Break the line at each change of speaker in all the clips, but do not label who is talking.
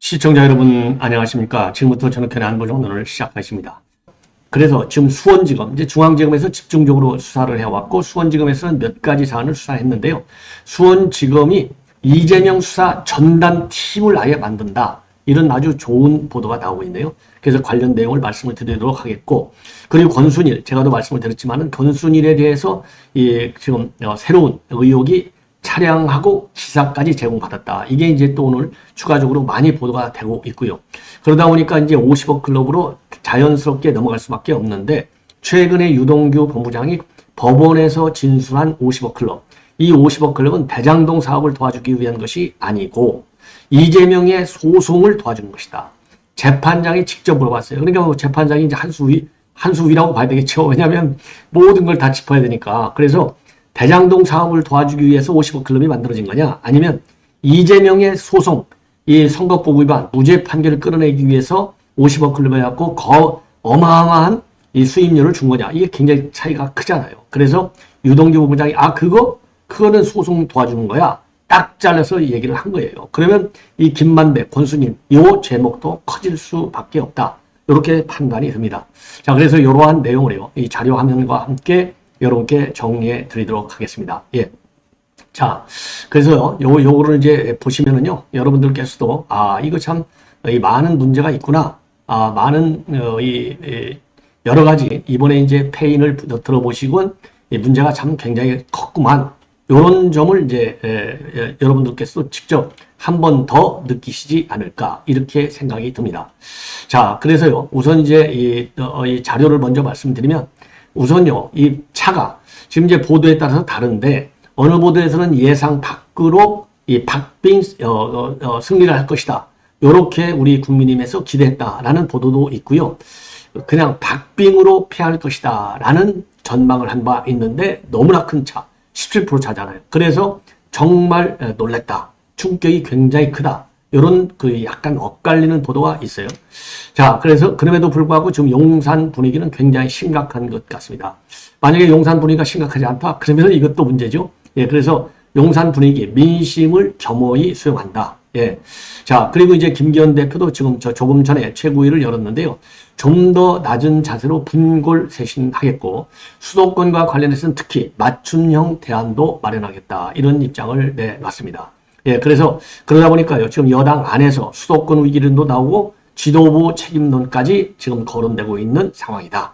시청자 여러분 안녕하십니까. 지금부터 전학현의 안보정론을 시작하겠습니다. 그래서 지금 수원지검, 이제 중앙지검에서 집중적으로 수사를 해왔고 수원지검에서는 몇 가지 사안을 수사했는데요. 수원지검이 이재명 수사 전담 팀을 아예 만든다. 이런 아주 좋은 보도가 나오고 있네요. 그래서 관련 내용을 말씀을 드리도록 하겠고, 그리고 권순일, 제가 도 말씀을 드렸지만은 권순일에 대해서 지금 새로운 의혹이 차량하고 기사까지 제공받았다. 이게 이제 또 오늘 추가적으로 많이 보도가 되고 있고요. 그러다 보니까 이제 50억 클럽으로 자연스럽게 넘어갈 수밖에 없는데, 최근에 유동규 본부장이 법원에서 진술한 50억 클럽, 이 50억 클럽은 대장동 사업을 도와주기 위한 것이 아니고 이재명의 소송을 도와주는 것이다. 재판장이 직접 물어봤어요. 그러니까 뭐 재판장이 이제 한수위라고 봐야 되겠죠. 왜냐하면 모든 걸 다 짚어야 되니까. 그래서 대장동 사업을 도와주기 위해서 50억 클럽이 만들어진 거냐? 아니면 이재명의 소송, 이 선거법 위반, 무죄 판결을 끌어내기 위해서 50억 클럽을 해갖고 어마어마한 이 수임료를 준 거냐? 이게 굉장히 차이가 크잖아요. 그래서 유동규 본부장이 그거는 소송 도와주는 거야. 딱 잘라서 얘기를 한 거예요. 그러면 이 김만배, 권순일, 요 제목도 커질 수밖에 없다. 이렇게 판단이 듭니다. 자, 그래서 이러한 내용을요, 이 자료 화면과 함께 여러분께 정리해 드리도록 하겠습니다. 예. 자, 그래서요, 요거를 이제 보시면은요, 여러분들께서도, 이거 참, 많은 문제가 있구나. 많은, 여러 가지, 이번에 이제 패인을 들어보시고, 이 문제가 참 굉장히 컸구만. 요런 점을 이제, 여러분들께서도 직접 한 번 더 느끼시지 않을까. 이렇게 생각이 듭니다. 자, 그래서요, 우선 이제 이 자료를 먼저 말씀드리면, 우선요, 이 차가 지금 이제 보도에 따라서 다른데 어느 보도에서는 예상 밖으로 이 박빙 승리를 할 것이다. 이렇게 우리 국민의힘에서 기대했다라는 보도도 있고요. 그냥 박빙으로 패할 것이다라는 전망을 한 바 있는데 너무나 큰 차, 17% 차잖아요. 그래서 정말 놀랬다. 충격이 굉장히 크다. 이런 약간 엇갈리는 보도가 있어요. 자, 그래서 그럼에도 불구하고 지금 용산 분위기는 굉장히 심각한 것 같습니다. 만약에 용산 분위기가 심각하지 않다, 그러면 이것도 문제죠. 예, 그래서 용산 분위기, 민심을 겸허히 수용한다. 예. 자, 그리고 이제 김기현 대표도 지금 조금 전에 최고위를 열었는데요. 좀 더 낮은 자세로 분골쇄신하겠고, 수도권과 관련해서는 특히 맞춤형 대안도 마련하겠다. 이런 입장을 내놨습니다. 예, 그래서 그러다 보니까요, 지금 여당 안에서 수도권 위기론도 나오고 지도부 책임론까지 지금 거론되고 있는 상황이다.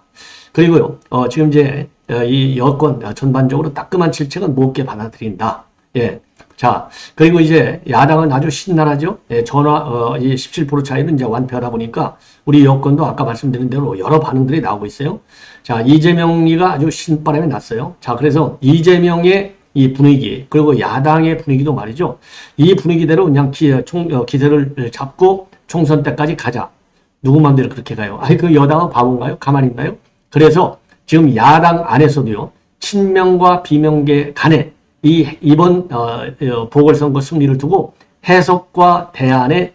그리고요, 지금 이제 이 여권 전반적으로 따끔한 질책은 곱게 받아들인다. 예. 자, 그리고 이제 야당은 아주 신나하죠. 예, 이 17% 차이는 이제 완패하다 보니까 우리 여권도 아까 말씀드린 대로 여러 반응들이 나오고 있어요. 자, 이재명이가 아주 신바람이 났어요. 자, 그래서 이재명의 이 분위기, 그리고 야당의 분위기도 말이죠. 이 분위기대로 그냥 기세를 잡고 총선 때까지 가자. 누구 맘대로 그렇게 가요? 그 여당은 바본가요? 가만히 있나요? 그래서 지금 야당 안에서도요, 친명과 비명계 간에 이번 보궐선거 승리를 두고 해석과 대안에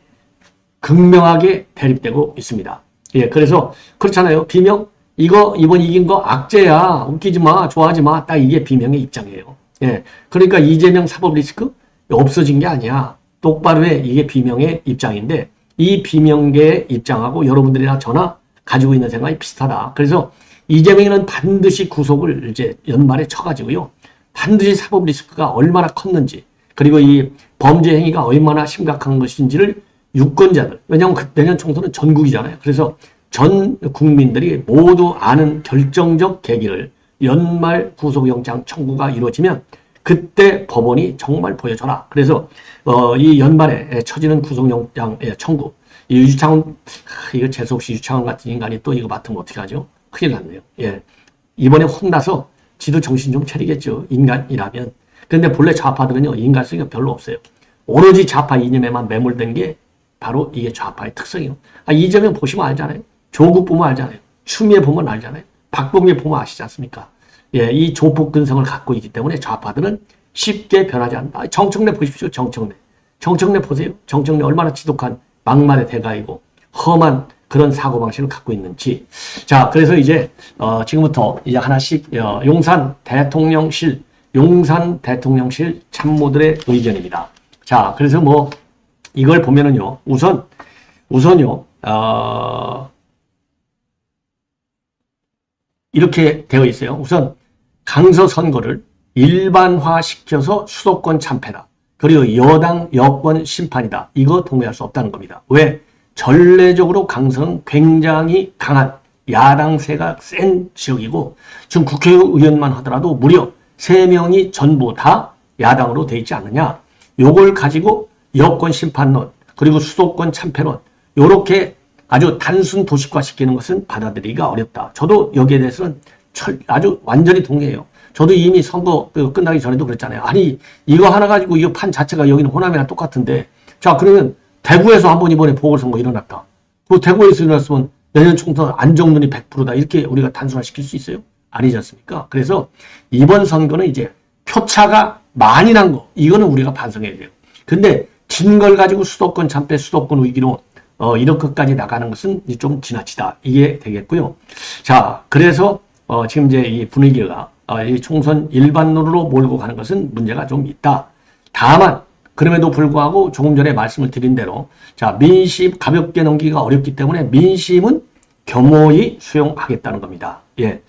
극명하게 대립되고 있습니다. 예, 그래서 그렇잖아요. 비명? 이번 이긴 거 악재야. 웃기지 마. 좋아하지 마. 딱 이게 비명의 입장이에요. 예, 그러니까 이재명 사법 리스크 없어진 게 아니야. 똑바로 해. 이게 비명의 입장인데 이 비명계의 입장하고 여러분들이나 저나 가지고 있는 생각이 비슷하다. 그래서 이재명이는 반드시 구속을 이제 연말에 쳐가지고요. 반드시 사법 리스크가 얼마나 컸는지, 그리고 이 범죄 행위가 얼마나 심각한 것인지를 유권자들, 왜냐하면 내년 총선은 전국이잖아요. 그래서 전 국민들이 모두 아는 결정적 계기를 연말 구속영장 청구가 이루어지면 그때 법원이 정말 보여줘라. 그래서 이 연말에 쳐지는 구속영장 청구, 이 유창훈, 이거 재수없이 유창훈 같은 인간이 또 이거 맡으면 어떻게 하죠? 큰일 났네요. 예, 이번에 혼나서 지도 정신 좀 차리겠죠. 인간이라면. 그런데 본래 좌파들은요, 인간성이 별로 없어요. 오로지 좌파 이념에만 매몰된 게 바로 이게 좌파의 특성이에요. 이재명 보시면 알잖아요. 조국 보면 알잖아요. 추미애 보면 알잖아요. 박봉계 보면 아시지 않습니까? 예, 이 조폭 근성을 갖고 있기 때문에 좌파들은 쉽게 변하지 않는다. 정청래 보십시오. 정청래 보세요. 정청래 얼마나 지독한 막말의 대가이고 험한 그런 사고방식을 갖고 있는지. 자, 그래서 이제, 지금부터 이제 하나씩, 용산 대통령실 참모들의 의견입니다. 자, 그래서 뭐, 이걸 보면은요, 우선요, 이렇게 되어 있어요. 우선, 강서 선거를 일반화시켜서 수도권 참패다. 그리고 여당, 여권 심판이다. 이거 동의할 수 없다는 겁니다. 왜? 전례적으로 강서는 굉장히 강한 야당세가 센 지역이고 지금 국회의원만 하더라도 무려 3명이 전부 다 야당으로 돼 있지 않느냐. 요걸 가지고 여권 심판론 그리고 수도권 참패론 요렇게 아주 단순 도식화시키는 것은 받아들이기가 어렵다. 저도 여기에 대해서는 아주 완전히 동의해요. 저도 이미 선거 끝나기 전에도 그랬잖아요. 아니 이거 하나 가지고 이 판 자체가 여기는 호남이랑 똑같은데 자 그러면 대구에서 한번 이번에 보궐선거 일어났다. 그 대구에서 일어났으면 내년 총선 안정론이 100%다. 이렇게 우리가 단순화시킬 수 있어요? 아니지 않습니까? 그래서 이번 선거는 이제 표차가 많이 난 거. 이거는 우리가 반성해야 돼요. 근데 진 걸 가지고 수도권 참패, 수도권 위기로 이렇게까지 나가는 것은 좀 지나치다. 이게 되겠고요. 자, 그래서 지금 이제 이 분위기가 이 총선 일반론으로 몰고 가는 것은 문제가 좀 있다. 다만 그럼에도 불구하고 조금 전에 말씀을 드린 대로 자 민심 가볍게 넘기기가 어렵기 때문에 민심은 겸허히 수용하겠다는 겁니다. 예.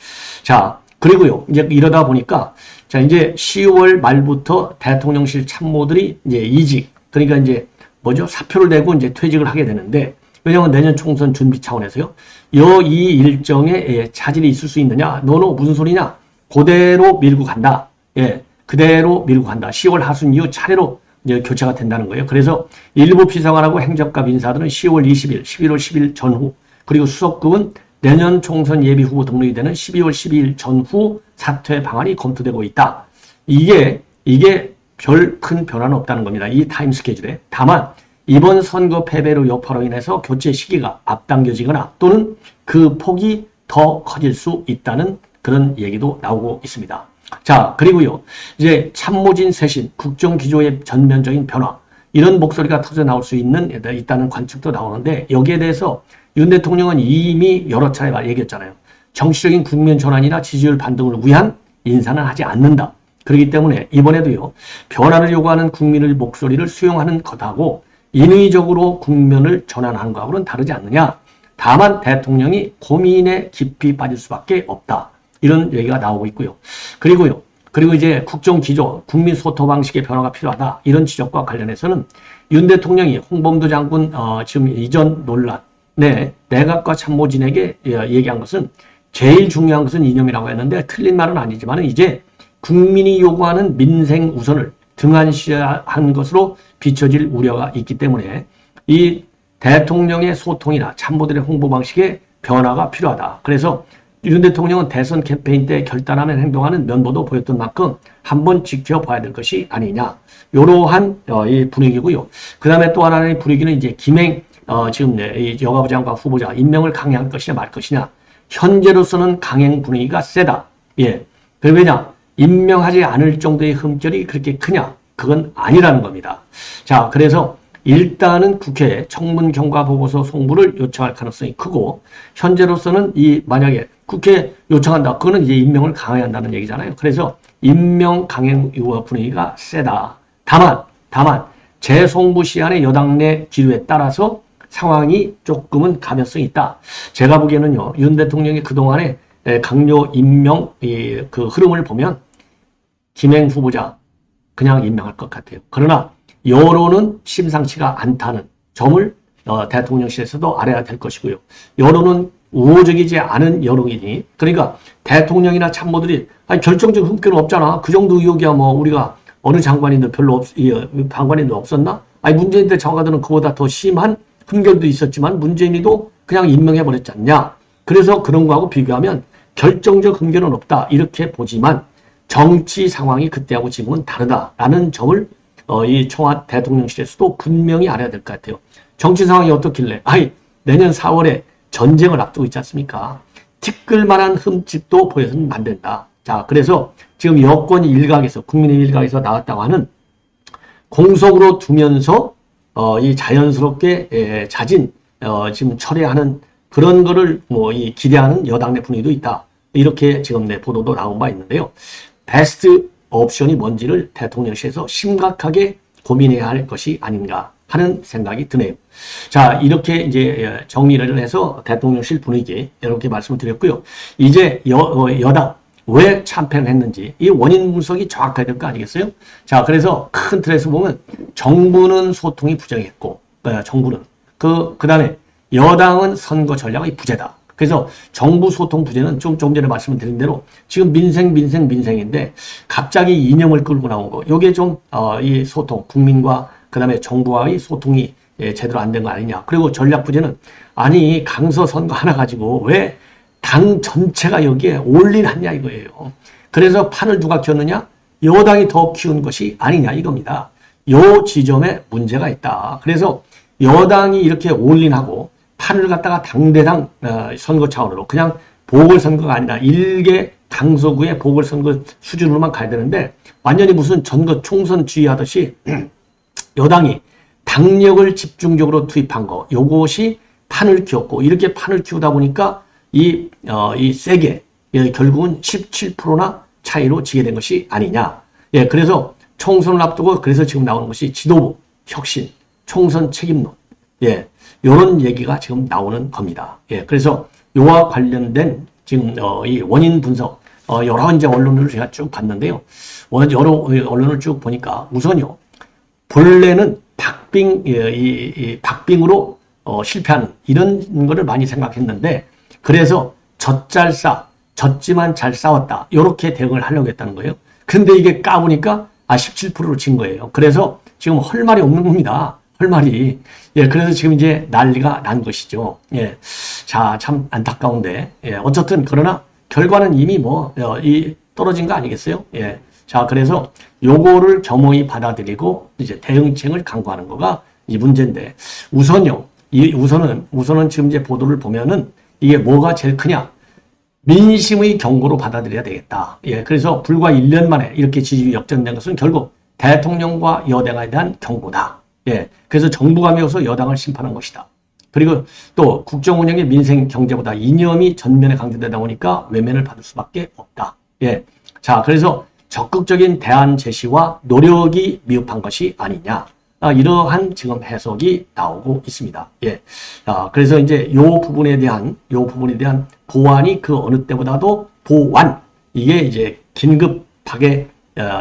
자 그리고요 이제 이러다 보니까 자 이제 10월 말부터 대통령실 참모들이 이제 이직 그러니까 이제 뭐죠 사표를 내고 이제 퇴직을 하게 되는데 왜냐하면 내년 총선 준비 차원에서요. 이 일정에 차질이 있을 수 있느냐? 너는 무슨 소리냐? 그대로 밀고 간다. 예, 그대로 밀고 간다. 10월 하순 이후 차례로 이제 교체가 된다는 거예요. 그래서 일부 비서관하고 행정급 인사들은 10월 20일, 11월 10일 전후 그리고 수석급은 내년 총선 예비 후보 등록이 되는 12월 12일 전후 사퇴 방안이 검토되고 있다. 이게 별 큰 변화는 없다는 겁니다. 이 타임 스케줄에. 다만 이번 선거 패배로 여파로 인해서 교체 시기가 앞당겨지거나 또는 그 폭이 더 커질 수 있다는 그런 얘기도 나오고 있습니다. 자, 그리고요, 이제 참모진 쇄신, 국정기조의 전면적인 변화, 이런 목소리가 터져 나올 수 있다는 관측도 나오는데, 여기에 대해서 윤 대통령은 이미 여러 차례 얘기했잖아요. 정치적인 국면 전환이나 지지율 반등을 위한 인사는 하지 않는다. 그렇기 때문에 이번에도요, 변화를 요구하는 국민의 목소리를 수용하는 것하고, 인위적으로 국면을 전환하는 것하고는 다르지 않느냐. 다만 대통령이 고민에 깊이 빠질 수밖에 없다. 이런 얘기가 나오고 있고요. 그리고 이제 국정기조, 국민 소통 방식의 변화가 필요하다. 이런 지적과 관련해서는 윤 대통령이 홍범도 장군 지금 이전 논란, 내각과 참모진에게 얘기한 것은 제일 중요한 것은 이념이라고 했는데 틀린 말은 아니지만 이제 국민이 요구하는 민생 우선을 등한시한 것으로 비춰질 우려가 있기 때문에 이 대통령의 소통이나 참모들의 홍보 방식의 변화가 필요하다. 그래서 윤 대통령은 대선 캠페인 때 결단하면 행동하는 면모도 보였던 만큼 한번 지켜봐야 될 것이 아니냐. 이러한 이 분위기고요. 그 다음에 또 하나의 분위기는 이제 김행 지금 이 여가부 장관 후보자 임명을 강행할 것이냐 말 것이냐. 현재로서는 강행 분위기가 세다. 예. 왜냐? 임명하지 않을 정도의 흠결이 그렇게 크냐? 그건 아니라는 겁니다. 자, 그래서 일단은 국회에 청문 경과 보고서 송부를 요청할 가능성이 크고 현재로서는 만약에 국회에 요청한다. 그거는 이제 임명을 강행해야 한다는 얘기잖아요. 그래서 임명 강행 분위기가 세다. 다만 재송부 시한의 여당 내 기류에 따라서 상황이 조금은 가변성이 있다. 제가 보기에는요. 윤 대통령이 그동안에 강요 임명 그 흐름을 보면 김행 후보자 그냥 임명할 것 같아요. 그러나 여론은 심상치가 않다는 점을 대통령실에서도 알아야 될 것이고요. 여론은 우호적이지 않은 여론이니 그러니까 대통령이나 참모들이 결정적 흠결은 없잖아. 그 정도 의혹이야 뭐 우리가 어느 장관인도 장관인도 없었나? 문재인 때 장관들은 그보다 더 심한 흠결도 있었지만 문재인이도 그냥 임명해버렸지 않냐. 그래서 그런 거하고 비교하면 결정적 흠결은 없다. 이렇게 보지만 정치 상황이 그때하고 지금은 다르다라는 점을 이 청와대 대통령실에서도 분명히 알아야 될 것 같아요. 정치 상황이 어떻길래 내년 4월에 전쟁을 앞두고 있지 않습니까? 티끌만한 흠집도 보여서는 안 된다. 자, 그래서 지금 여권 일각에서 국민의 일각에서 나왔다고 하는 공석으로 두면서 이 자연스럽게 자진 지금 철회하는 그런 거를 뭐 이 기대하는 여당 내 분위기도 있다. 이렇게 지금 내 보도도 나온 바 있는데요. 베스트 옵션이 뭔지를 대통령실에서 심각하게 고민해야 할 것이 아닌가 하는 생각이 드네요. 자, 이렇게 이제 정리를 해서 대통령실 분위기 이렇게 말씀을 드렸고요. 이제 여당 왜 참패를 했는지 이 원인 분석이 정확해야 될 거 아니겠어요? 자, 그래서 큰 틀에서 보면 정부는 소통이 부정했고, 정부는 그 다음에 여당은 선거 전략이 부재다. 그래서 정부 소통 부재는 조금 전에 말씀을 드린 대로 지금 민생인데 갑자기 이념을 끌고 나온 거. 요게 좀, 이 소통, 국민과 그 다음에 정부와의 소통이 제대로 안 된 거 아니냐. 그리고 전략 부재는 아니, 강서 선거 하나 가지고 왜 당 전체가 여기에 올인하냐 이거예요. 그래서 판을 누가 키웠느냐? 여당이 더 키운 것이 아니냐 이겁니다. 요 지점에 문제가 있다. 그래서 여당이 이렇게 올인하고 판을 갖다가 당대당 선거 차원으로 그냥 보궐선거가 아니라 일개 강서구의 보궐선거 수준으로만 가야 되는데 완전히 무슨 전거 총선 주의하듯이 여당이 당력을 집중적으로 투입한 거 요것이 판을 키웠고 이렇게 판을 키우다 보니까 이 세게 결국은 17%나 차이로 지게 된 것이 아니냐. 예, 그래서 총선을 앞두고 그래서 지금 나오는 것이 지도부, 혁신, 총선 책임론. 예, 요런 얘기가 지금 나오는 겁니다. 예, 그래서 요와 관련된 지금 이 원인 분석, 여러 이제 언론을 제가 쭉 봤는데요. 여러 언론을 쭉 보니까 우선요, 본래는 박빙으로 실패하는 이런 거를 많이 생각했는데 그래서 졌지만 잘 싸웠다. 이렇게 대응을 하려고 했다는 거예요. 근데 이게 까보니까 17%로 진 거예요. 그래서 지금 할 말이 없는 겁니다. 할 말이. 예, 그래서 지금 이제 난리가 난 것이죠. 예. 자, 참 안타까운데. 예, 어쨌든 그러나 결과는 이미 떨어진 거 아니겠어요? 예. 자, 그래서 요거를 겸허히 받아들이고 이제 대응책을 강구하는 거가 이 문제인데 우선은 지금 이제 보도를 보면은 이게 뭐가 제일 크냐? 민심의 경고로 받아들여야 되겠다. 예, 그래서 불과 1년 만에 이렇게 지지율이 역전된 것은 결국 대통령과 여당에 대한 경고다. 예, 그래서 정부가 메워서 여당을 심판한 것이다. 그리고 또 국정 운영의 민생 경제보다 이념이 전면에 강조되다 보니까 외면을 받을 수밖에 없다. 예, 자, 그래서 적극적인 대안 제시와 노력이 미흡한 것이 아니냐. 이러한 지금 해석이 나오고 있습니다. 예. 그래서 이제 요 부분에 대한 보완이 그 어느 때보다도 이게 이제 긴급하게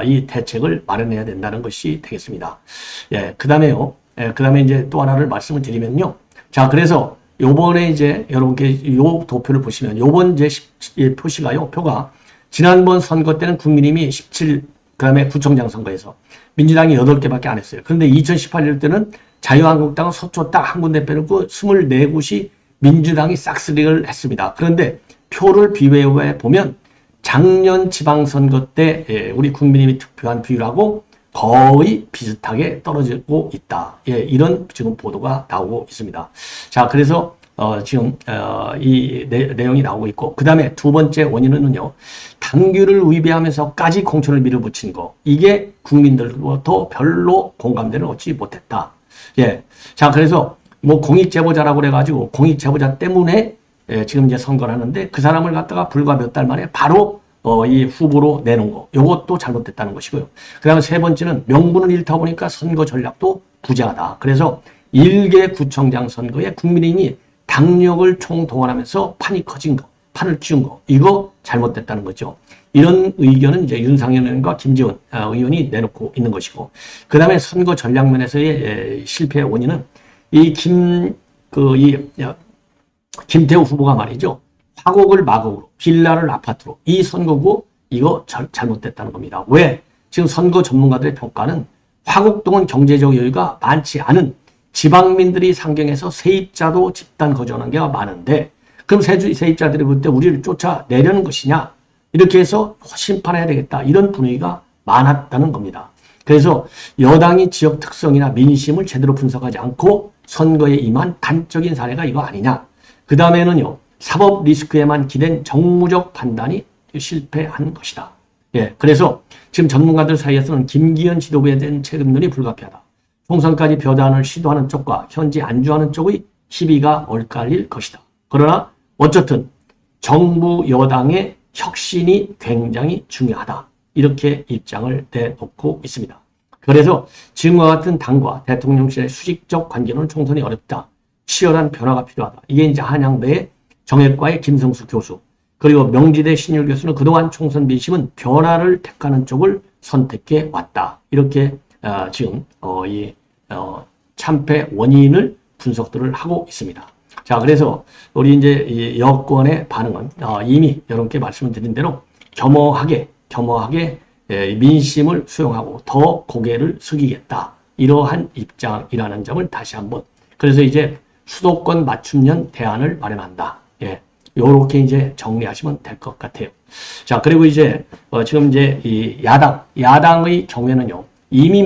이 대책을 마련해야 된다는 것이 되겠습니다. 예. 그 다음에 이제 또 하나를 말씀을 드리면요. 자, 그래서 요번에 이제 여러분께 요 도표를 보시면 요번 이제 표가 지난번 선거 때는 국민의힘이 17, 그 다음에 구청장 선거에서 민주당이 8개밖에 안 했어요. 그런데 2018년 때는 자유한국당은 서초 딱 한 군데 빼놓고 24곳이 민주당이 싹쓸이를 했습니다. 그런데 표를 비교해 보면 작년 지방선거 때 우리 국민의힘이 투표한 비율하고 거의 비슷하게 떨어지고 있다. 예, 이런 지금 보도가 나오고 있습니다. 자, 그래서 지금 이 내용이 나오고 있고 그 다음에 두 번째 원인은요. 당규를 위배하면서까지 공천을 밀어붙인 거. 이게 국민들로부터 별로 공감대를 얻지 못했다. 예. 자, 그래서 뭐 공익제보자라고 그래가지고 공익제보자 때문에 지금 이제 선거를 하는데 그 사람을 갖다가 불과 몇 달 만에 바로 이 후보로 내놓은 거. 요것도 잘못됐다는 것이고요. 그 다음에 세 번째는 명분을 잃다 보니까 선거 전략도 부재하다. 그래서 일개 구청장 선거에 국민의힘이 당력을 총동원하면서 판이 커진 거. 판을 키운 거, 이거 잘못됐다는 거죠. 이런 의견은 이제 윤상현 의원과 김재원 의원이 내놓고 있는 것이고, 그 다음에 선거 전략 면에서의 실패의 원인은 김태우 후보가 말이죠. 화곡을 마곡으로, 빌라를 아파트로, 이 선거구, 이거 잘못됐다는 겁니다. 왜? 지금 선거 전문가들의 평가는 화곡동은 경제적 여유가 많지 않은 지방민들이 상경해서 세입자도 집단 거주하는 게 많은데, 그럼 세입자들이 볼 때 우리를 쫓아내려는 것이냐? 이렇게 해서 심판해야 되겠다. 이런 분위기가 많았다는 겁니다. 그래서 여당이 지역 특성이나 민심을 제대로 분석하지 않고 선거에 임한 단적인 사례가 이거 아니냐? 그 다음에는요. 사법 리스크에만 기댄 정무적 판단이 실패한 것이다. 예, 그래서 지금 전문가들 사이에서는 김기현 지도부에 대한 책임론이 불가피하다. 총선까지 벼단을 시도하는 쪽과 현재 안주하는 쪽의 시비가 엇갈릴 것이다. 그러나 어쨌든 정부 여당의 혁신이 굉장히 중요하다. 이렇게 입장을 내놓고 있습니다. 그래서 지금과 같은 당과 대통령실의 수직적 관계는 총선이 어렵다. 치열한 변화가 필요하다. 이게 이제 한양대의 정액과의 김성수 교수, 그리고 명지대 신율 교수는 그동안 총선 민심은 변화를 택하는 쪽을 선택해 왔다. 이렇게 지금 참패 원인을 분석들을 하고 있습니다. 자, 그래서 우리 이제 이 여권의 반응은 이미 여러분께 말씀드린 대로 겸허하게 민심을 수용하고 더 고개를 숙이겠다. 이러한 입장이라는 점을 다시 한번. 그래서 이제 수도권 맞춤형 대안을 마련한다. 예. 요렇게 이제 정리하시면 될 것 같아요. 자, 그리고 이제 지금 이제 이 야당의 경우에는요. 이미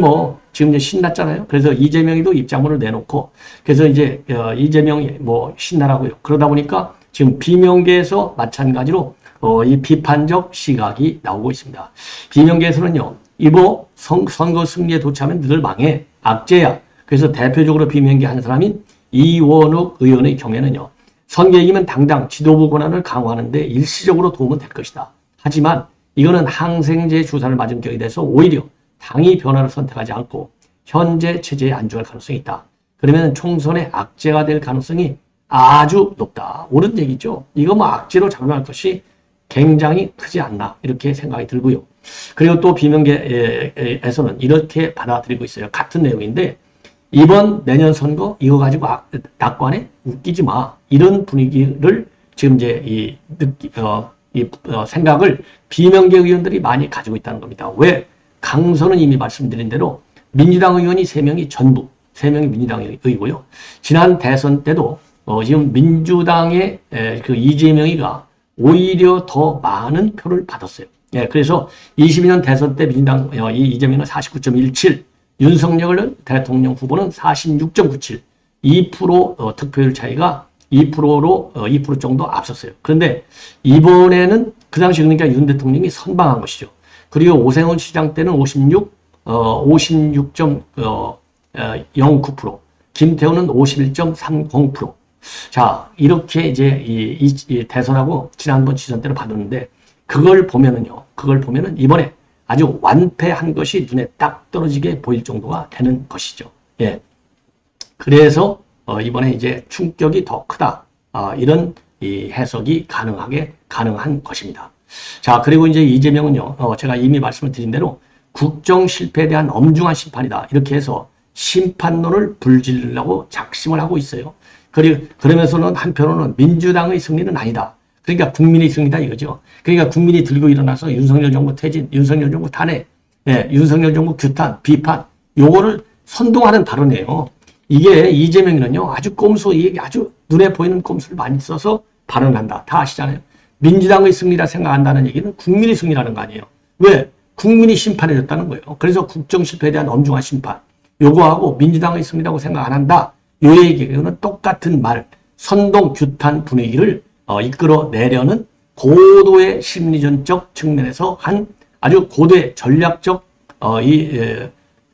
지금 이제 신났잖아요. 그래서 이재명이도 입장문을 내놓고, 그래서 이제 이재명이 신나라고요. 그러다 보니까 지금 비명계에서 마찬가지로 이 비판적 시각이 나오고 있습니다. 비명계에서는요, 이거 선거 승리에 도취하면 늘 망해. 악재야. 그래서 대표적으로 비명계 한 사람인 이원욱 의원의 경우에는요, 선거 이기면 당장 지도부 권한을 강화하는 데 일시적으로 도움은 될 것이다. 하지만 이거는 항생제 주사를 맞은 격이 돼서 오히려 당이 변화를 선택하지 않고 현재 체제에 안주할 가능성이 있다. 그러면 총선의 악재가 될 가능성이 아주 높다. 옳은 얘기죠. 이거 악재로 작용할 것이 굉장히 크지 않나 이렇게 생각이 들고요. 그리고 또 비명계에서는 이렇게 받아들이고 있어요. 같은 내용인데 이번 내년 선거 이거 가지고 낙관에 웃기지 마. 이런 분위기를 지금 이제 생각을 비명계 의원들이 많이 가지고 있다는 겁니다. 왜? 강서는 이미 말씀드린 대로 민주당 의원이 3명이 전부 3명이 민주당 의고요. 지난 대선 때도 지금 민주당의 그 이재명이가 오히려 더 많은 표를 받았어요. 예, 그래서 22년 대선 때 민주당 이재명은 49.17, 윤석열 대통령 후보는 46.97, 2% 득표율 차이가 2%로 2% 정도 앞섰어요. 그런데 이번에는 그 당시 그러니까 윤 대통령이 선방한 것이죠. 그리고 오세훈 시장 때는 56.09%, 김태훈은 51.30%. 자, 이렇게 이제 이 대선하고 지난번 지선 때를 받았는데 그걸 보면은 이번에 아주 완패한 것이 눈에 딱 떨어지게 보일 정도가 되는 것이죠. 예. 그래서 이번에 이제 충격이 더 크다. 이런 이 해석이 가능한 것입니다. 자, 그리고 이제 이재명은요, 제가 이미 말씀을 드린 대로 국정 실패에 대한 엄중한 심판이다. 이렇게 해서 심판론을 불지르려고 작심을 하고 있어요. 그러면서는 한편으로는 민주당의 승리는 아니다. 그러니까 국민의 승리다 이거죠. 그러니까 국민이 들고 일어나서 윤석열 정부 퇴진, 윤석열 정부 탄핵, 예, 윤석열 정부 규탄, 비판, 요거를 선동하는 발언이에요. 이게 이재명이는요, 아주 눈에 보이는 꼼수를 많이 써서 발언한다. 다 아시잖아요. 민주당의 승리라 생각한다는 얘기는 국민의 승리라는 거 아니에요. 왜? 국민이 심판해줬다는 거예요. 그래서 국정 실패에 대한 엄중한 심판, 요거하고 민주당의 승리라고 생각 안 한다. 요 얘기는 똑같은 말, 선동 규탄 분위기를 이끌어내려는 고도의 심리전적 측면에서 한 아주 고도의 전략적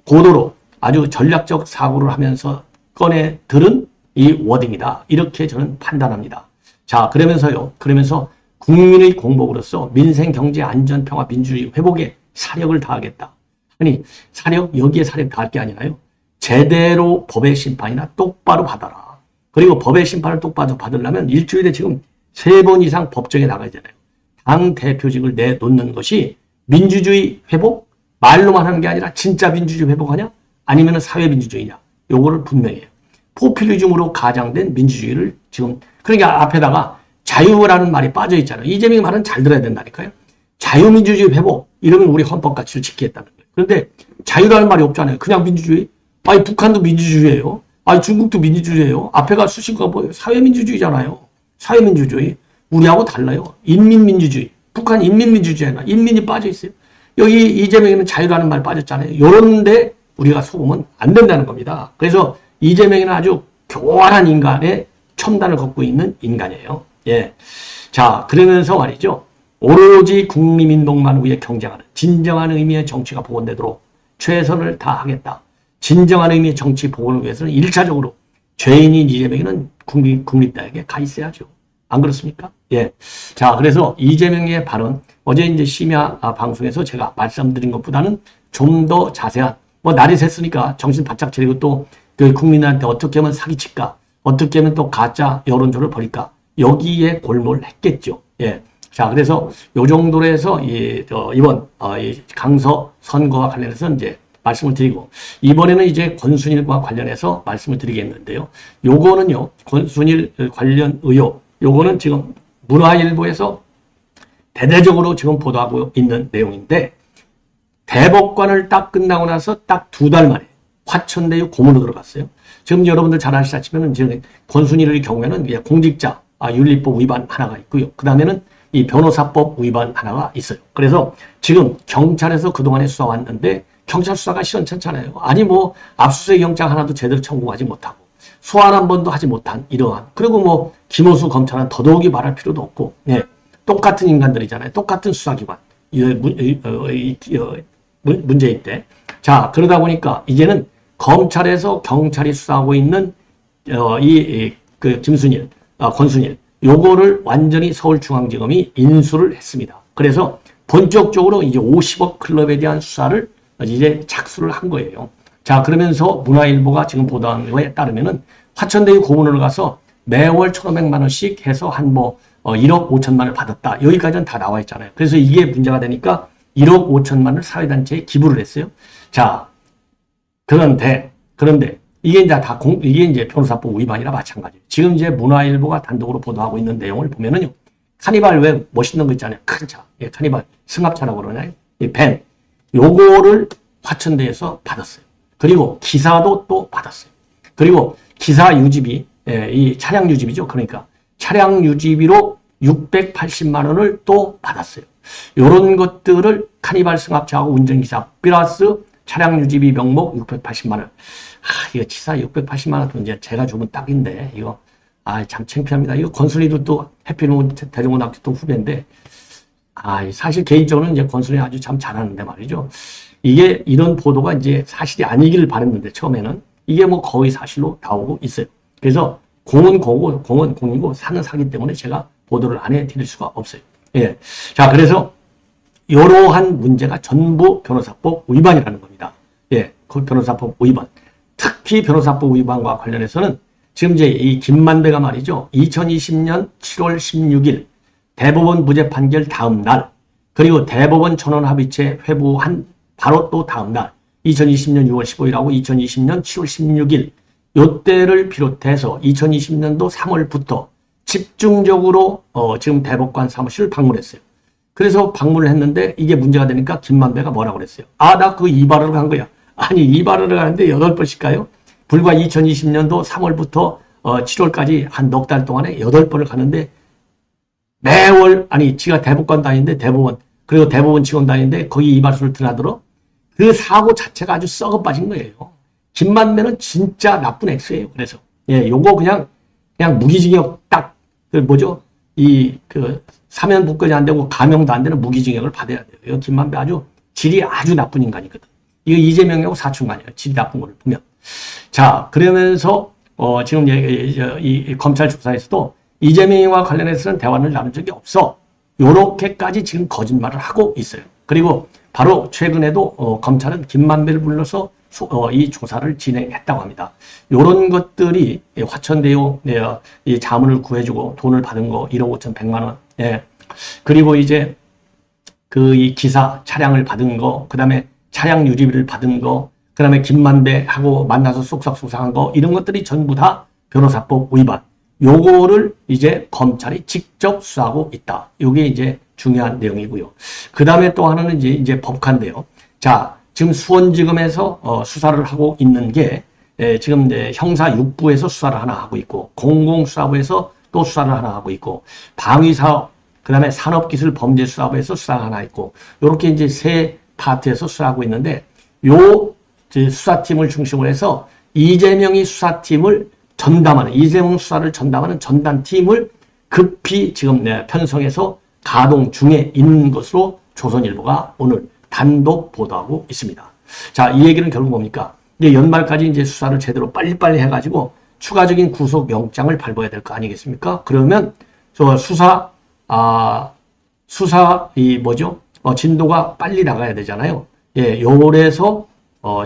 고도로 아주 전략적 사고를 하면서 꺼내 들은 이 워딩이다. 이렇게 저는 판단합니다. 자, 그러면서 국민의 공복으로서 민생, 경제, 안전, 평화, 민주주의 회복에 사력을 다하겠다. 아니, 여기에 사력 다할 게 아니라요. 제대로 법의 심판이나 똑바로 받아라. 그리고 법의 심판을 똑바로 받으려면 일주일에 지금 3번 이상 법정에 나가야 되잖아요. 당 대표직을 내놓는 것이 민주주의 회복? 말로만 하는 게 아니라 진짜 민주주의 회복하냐? 아니면 사회민주주의냐? 요거를 분명히 해요. 포퓰리즘으로 가장된 민주주의를 지금, 그러니까 앞에다가 자유라는 말이 빠져 있잖아요. 이재명의 말은 잘 들어야 된다니까요. 자유민주주의 회복, 이러면 우리 헌법 가치를 지키겠다는 거예요. 그런데 자유라는 말이 없잖아요. 그냥 민주주의. 아니, 북한도 민주주의예요. 아니, 중국도 민주주의예요. 앞에가 수식어가 뭐예요? 사회민주주의잖아요. 사회민주주의. 우리하고 달라요. 인민민주주의. 북한 인민민주주의나 인민이 빠져 있어요. 여기 이재명에는 자유라는 말 빠졌잖아요. 요런데 우리가 속으면 안 된다는 겁니다. 그래서 이재명이는 아주 교활한 인간의 첨단을 걷고 있는 인간이에요. 예. 자, 그러면서 말이죠. 오로지 국민민복만 위해 경쟁하는 진정한 의미의 정치가 복원되도록 최선을 다하겠다. 진정한 의미의 정치 복원을 위해서는 1차적으로 죄인인 이재명이는 국립대학에 가 있어야죠. 안 그렇습니까? 예. 자, 그래서 이재명의 발언, 어제 이제 심야 방송에서 제가 말씀드린 것보다는 좀 더 자세한, 뭐 날이 샜으니까 정신 바짝 차리고 또 그 국민한테 어떻게 하면 사기칠까, 어떻게 하면 또 가짜 여론조를 벌일까, 여기에 골몰 했겠죠. 예. 자, 그래서 요 정도로 해서 이번 이 강서 선거와 관련해서 이제 말씀을 드리고, 이번에는 이제 권순일과 관련해서 말씀을 드리겠는데요. 요거는요, 권순일 관련 의혹, 요거는 지금 문화일보에서 대대적으로 지금 보도하고 있는 내용인데, 대법관을 딱 끝나고 나서 딱 2달 만에 화천대유 고문으로 들어갔어요. 지금 여러분들 잘 아시다시피 지금 권순일의 경우에는 공직자 윤리법 위반 하나가 있고요. 그 다음에는 이 변호사법 위반 하나가 있어요. 그래서 지금 경찰에서 그동안에 수사왔는데 경찰 수사가 시원찮잖아요. 아니 뭐 압수수색 영장 하나도 제대로 청구하지 못하고 소환 한 번도 하지 못한 이러한, 그리고 뭐 김호수 검찰은 더더욱이 말할 필요도 없고, 네, 똑같은 인간들이잖아요. 똑같은 수사기관 문제일 때. 자, 그러다 보니까 이제는 검찰에서 경찰이 수사하고 있는 그 김순일, 권순일, 요거를 완전히 서울중앙지검이 인수를 했습니다. 그래서 본격적으로 이제 50억 클럽에 대한 수사를 이제 착수를 한 거예요. 자, 그러면서 문화일보가 지금 보도한 거에 따르면은 화천대유 고문으로 가서 매월 1,500만 원씩 해서 한 1억 5천만 원을 받았다. 여기까지는 다 나와 있잖아요. 그래서 이게 문제가 되니까 1억 5천만 원을 사회단체에 기부를 했어요. 자, 그런데 이게 이제 변호사법 위반이라 마찬가지예요. 지금 이제 문화일보가 단독으로 보도하고 있는 내용을 보면은요, 카니발 왜 멋있는 거 있잖아요. 큰 차. 예, 카니발 승합차라고 그러나요? 이 밴. 요거를 화천대에서 받았어요. 그리고 기사도 또 받았어요. 그리고 기사 유지비, 이 차량 유지비죠. 그러니까 차량 유지비로 680만 원을 또 받았어요. 요런 것들을 카니발 승합차하고 운전기사 플러스 차량 유지비 명목 680만 원. 이거 치사 680만 원 돈 이제 제가 주면 딱인데, 이거, 참 창피합니다. 이거 권순이도 또 해피노 대중고등학교 또 후배인데, 사실 개인적으로는 이제 권순이 아주 참 잘하는데 말이죠. 이게 이런 보도가 이제 사실이 아니기를 바랬는데, 처음에는 이게 뭐 거의 사실로 나오고 있어요. 그래서 공은 공이고, 공은 공이고, 사는 사기 때문에 제가 보도를 안 해드릴 수가 없어요. 예. 자, 그래서 이러한 문제가 전부 변호사법 위반이라는 겁니다. 예. 그 변호사법 위반. 특히 변호사법 위반과 관련해서는 지금 이제 이 김만배가 말이죠. 2020년 7월 16일 대법원 무죄 판결 다음 날, 그리고 대법원 전원합의체 회부한 바로 또 다음 날, 2020년 6월 15일하고 2020년 7월 16일, 요때를 비롯해서 2020년도 3월부터 집중적으로 지금 대법관 사무실을 방문했어요. 그래서 방문을 했는데 이게 문제가 되니까 김만배가 뭐라고 그랬어요? 나 그 이발을 간 거야. 아니, 이발을 가는데 8번씩 가요? 불과 2020년도 3월부터 7월까지 한 넉 달 동안에 8번을 가는데 매월, 지가 대법관 다니는데 대법원, 그리고 대법원 직원 다니는데 거기 이발소를 드나들어? 그 사고 자체가 아주 썩어 빠진 거예요. 김만배는 진짜 나쁜 액수예요. 그래서, 예, 요거 그냥 무기징역 딱, 사면복권이 안 되고 가명도 안 되는 무기징역을 받아야 돼요. 김만배 질이 아주 나쁜 인간이거든. 이거 이재명하고 사춘간이에요. 질이 나쁜 거를 보면. 자, 그러면서, 지금 이 검찰 조사에서도 이재명과 관련해서는 대화를 나눈 적이 없어. 요렇게까지 지금 거짓말을 하고 있어요. 그리고 바로 최근에도, 검찰은 김만배를 불러서 이 조사를 진행했다고 합니다. 요런 것들이 화천대유 이 자문을 구해주고 돈을 받은 거 1억 5,100만 원. 예. 그리고 이제 이 기사 차량을 받은 거, 그 다음에 차량 유지비를 받은 거, 그 다음에 김만배하고 만나서 쏙싹쏙싹한 거, 이런 것들이 전부 다 변호사법 위반. 요거를 이제 검찰이 직접 수사하고 있다. 요게 이제 중요한 내용이고요. 그 다음에 또 하나는 이제 법관인데요. 자, 지금 수원지검에서 수사를 하고 있는 게 지금 이제 형사 6부에서 수사를 하나 하고 있고, 공공수사부에서 또 수사를 하나 하고 있고, 방위사업, 그 다음에 산업기술범죄수사부에서 수사가 하나 있고, 요렇게 이제 세 파트에서 수사하고 있는데, 요 수사팀을 중심으로 해서 이재명이 수사팀을 이재명 수사를 전담하는 전담팀을 급히 지금 편성해서 가동 중에 있는 것으로 조선일보가 오늘 단독 보도하고 있습니다. 자, 이 얘기는 결국 뭡니까? 이제 연말까지 이제 수사를 제대로 빨리빨리 해가지고 추가적인 구속영장을 발부해야 될 거 아니겠습니까? 그러면 저 수사 진도가 빨리 나가야 되잖아요. 예, 요래서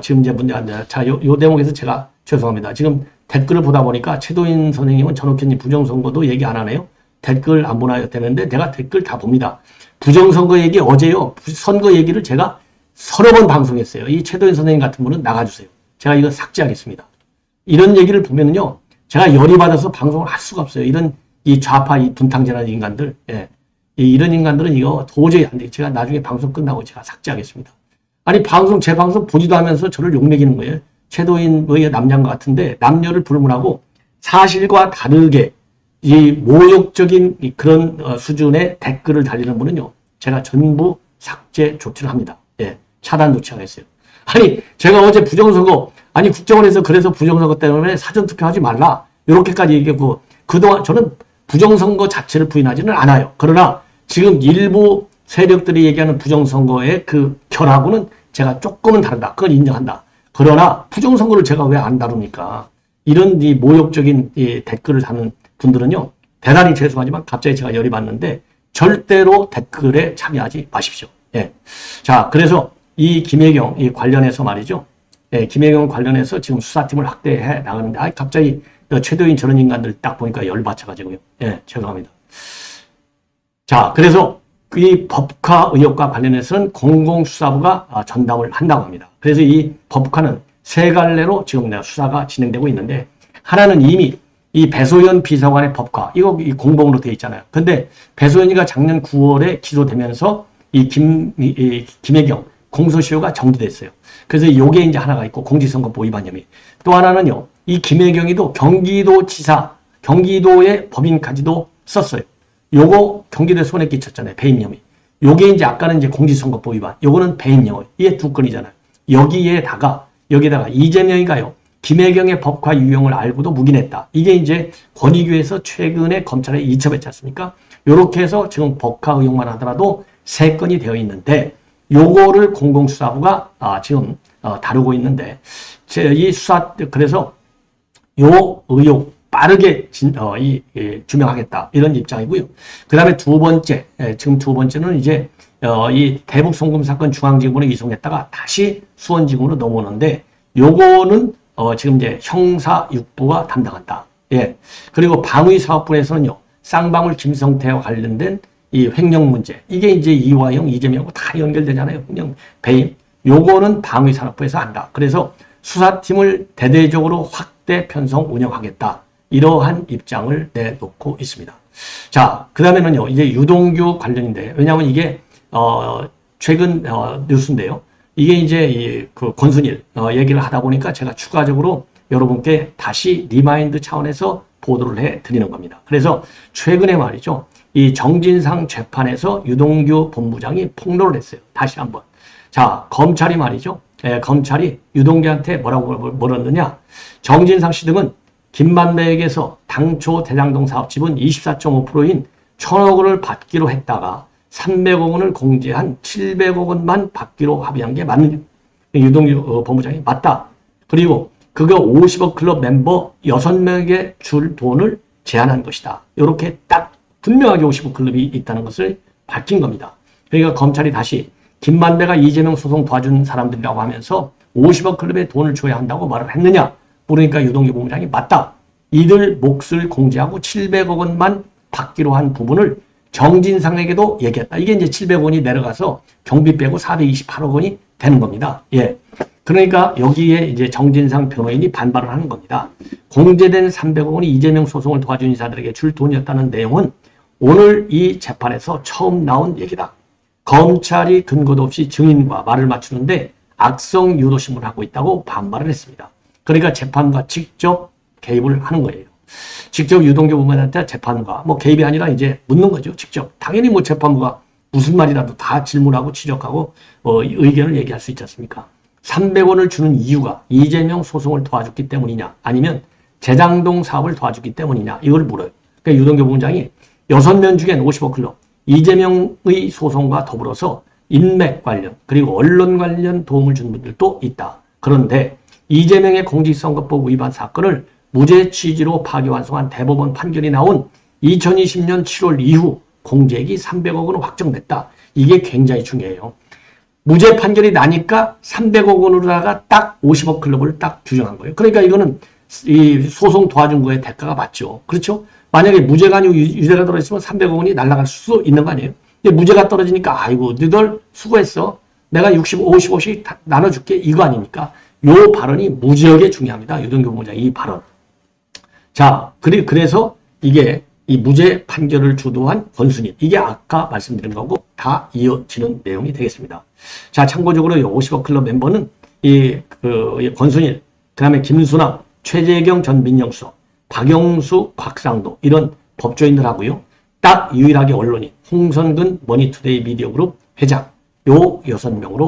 지금 이제 문제 안 돼. 자, 요 대목에서 제가 죄송합니다. 지금 댓글을 보다 보니까 최도인 선생님은 전옥현님 부정선거도 얘기 안 하네요. 댓글 안 보나요? 되는데 내가 댓글 다 봅니다. 부정선거 얘기 어제요. 선거 얘기를 제가 서너 번 방송했어요. 이 최도인 선생님 같은 분은 나가주세요. 제가 이거 삭제하겠습니다. 이런 얘기를 보면은요, 제가 열이 받아서 방송을 할 수가 없어요. 이런 이 좌파 이 분탕질하는 인간들, 예. 이런 인간들은 이거 도저히 안 돼요. 제가 나중에 방송 끝나고 제가 삭제하겠습니다. 아니, 제 방송 보지도 하면서 저를 욕먹이는 거예요. 최도인의 남자인 것 같은데, 남녀를 불문하고 사실과 다르게 이 모욕적인 그런 수준의 댓글을 달리는 분은요, 제가 전부 삭제 조치를 합니다. 예. 차단 조치하겠어요. 아니, 제가 어제 부정선거, 아니, 국정원에서 그래서 부정선거 때문에 사전투표하지 말라. 이렇게까지 얘기하고, 그동안 저는 부정선거 자체를 부인하지는 않아요. 그러나 지금 일부 세력들이 얘기하는 부정선거의 그 결하고는 제가 조금은 다르다. 그건 인정한다. 그러나 부정선거를 제가 왜 안 다룹니까? 이런 이 모욕적인 이 댓글을 다는 분들은요, 대단히 죄송하지만 갑자기 제가 열이 받는데 절대로 댓글에 참여하지 마십시오. 예. 자, 그래서 이 김혜경 이 관련해서 말이죠. 예, 김혜경 관련해서 지금 수사팀을 확대해 나가는데, 갑자기 최도인 저런 인간들 딱 보니까 열받쳐가지고요. 예, 죄송합니다. 자, 그래서 이 법카 의혹과 관련해서는 공공수사부가 전담을 한다고 합니다. 그래서 이 법카는 세 갈래로 지금 수사가 진행되고 있는데, 하나는 이미 이 배소연 비서관의 법카, 이거 공범으로 되어 있잖아요. 근데 배소연이가 작년 9월에 기소되면서 이 김혜경 공소시효가 정지됐어요. 그래서 요게 이제 하나가 있고, 공직선거법 위반 혐의. 또 하나는요, 이 김혜경이도 경기도지사, 경기도의 법인까지도 썼어요. 요거 경기도에 손해 끼쳤잖아요. 배임 혐의. 요게 이제 아까는 이제 공직선거법 위반, 요거는 배임 혐의. 이게 두 건이잖아요. 여기에다가 이재명이가요, 김혜경의 법과 유형을 알고도 묵인했다. 이게 이제 권익위에서 최근에 검찰에 이첩했지 않습니까? 요렇게 해서 지금 법카 의혹만 하더라도 3건이 되어 있는데, 요거를 공공수사부가 지금 다루고 있는데, 이 수사, 그래서 요 의혹 빠르게 규명하겠다. 이런 입장이고요. 그 다음에 지금 두 번째는 이제 이 대북 송금 사건 중앙지검으로 이송했다가 다시 수원지검으로 넘어오는데, 요거는 지금 이제 형사 6부가 담당한다. 예. 그리고 방위사업부에서는요, 쌍방울 김성태와 관련된 이 횡령 문제, 이게 이제 이화영, 이재명하고 다 연결되잖아요. 횡령, 배임. 요거는 방위산업부에서 한다. 그래서 수사팀을 대대적으로 확대 편성 운영하겠다. 이러한 입장을 내놓고 있습니다. 자, 그 다음에는요, 이제 유동규 관련인데, 왜냐하면 이게 최근 뉴스인데요. 이게 이제 그 권순일 얘기를 하다 보니까 제가 추가적으로 여러분께 다시 리마인드 차원에서 보도를 해 드리는 겁니다. 그래서 최근에 말이죠, 이 정진상 재판에서 유동규 본부장이 폭로를 했어요. 다시 한번. 자, 검찰이 말이죠. 검찰이 유동규한테 뭐라고 물었느냐. 정진상 씨 등은 김만배에게서 당초 대장동 사업 지분 24.5%인 1,000억 원을 받기로 했다가 300억 원을 공제한 700억 원만 받기로 합의한 게 맞는, 유동규 본부장이 맞다. 그리고 그거 50억 클럽 멤버 6명에게 줄 돈을 제한한 것이다. 이렇게 딱 분명하게 50억 클럽이 있다는 것을 밝힌 겁니다. 그러니까 검찰이 다시 김만배가 이재명 소송 도와준 사람들이라고 하면서 50억 클럽에 돈을 줘야 한다고 말을 했느냐? 그러니까 유동규 본부장이 맞다. 이들 몫을 공제하고 700억 원만 받기로 한 부분을 정진상에게도 얘기했다. 이게 이제 700억 원이 내려가서 경비 빼고 428억 원이 되는 겁니다. 예. 그러니까 여기에 이제 정진상 변호인이 반발을 하는 겁니다. 공제된 300억 원이 이재명 소송을 도와준 인사들에게 줄 돈이었다는 내용은 오늘 이 재판에서 처음 나온 얘기다. 검찰이 근거도 없이 증인과 말을 맞추는데 악성 유도심을 하고 있다고 반발을 했습니다. 그러니까 재판부가 직접 개입을 하는 거예요. 직접 유동규 부모한테 재판부가 개입이 아니라 이제 묻는 거죠. 직접. 당연히 재판부가 무슨 말이라도 다 질문하고 지적하고 의견을 얘기할 수 있지 않습니까? 300원을 주는 이유가 이재명 소송을 도와줬기 때문이냐, 아니면 재장동 사업을 도와줬기 때문이냐, 이걸 물어요. 그러니까 유동규 부장이 6명 중엔 50억 클럽, 이재명의 소송과 더불어서 인맥 관련, 그리고 언론 관련 도움을 준 분들도 있다. 그런데 이재명의 공직선거법 위반 사건을 무죄 취지로 파기환송한 대법원 판결이 나온 2020년 7월 이후 공제액이 300억 원으로 확정됐다. 이게 굉장히 중요해요. 무죄 판결이 나니까 300억 원으로다가 딱 50억 클럽을 딱 규정한 거예요. 그러니까 이거는 이 소송 도와준 거에 대가가 맞죠. 그렇죠? 만약에 무죄가 아니고 유죄가 떨어졌으면 300억 원이 날아갈 수 있는 거 아니에요? 근데 무죄가 떨어지니까 아이고 너희들 수고했어. 내가 50씩 나눠줄게. 이거 아닙니까? 요 발언이 무지하게 중요합니다. 유동규 본부장 이 발언. 자, 그래서 이게 이 무죄 판결을 주도한 권순일. 이게 아까 말씀드린 거고 다 이어지는 내용이 되겠습니다. 자, 참고적으로 50억 클럽 멤버는 이 권순일, 그 다음에 김수남, 최재경 전 민정수석, 박영수, 곽상도 이런 법조인들 하고요. 딱 유일하게 언론인 홍선근 머니투데이 미디어그룹 회장 요 6명으로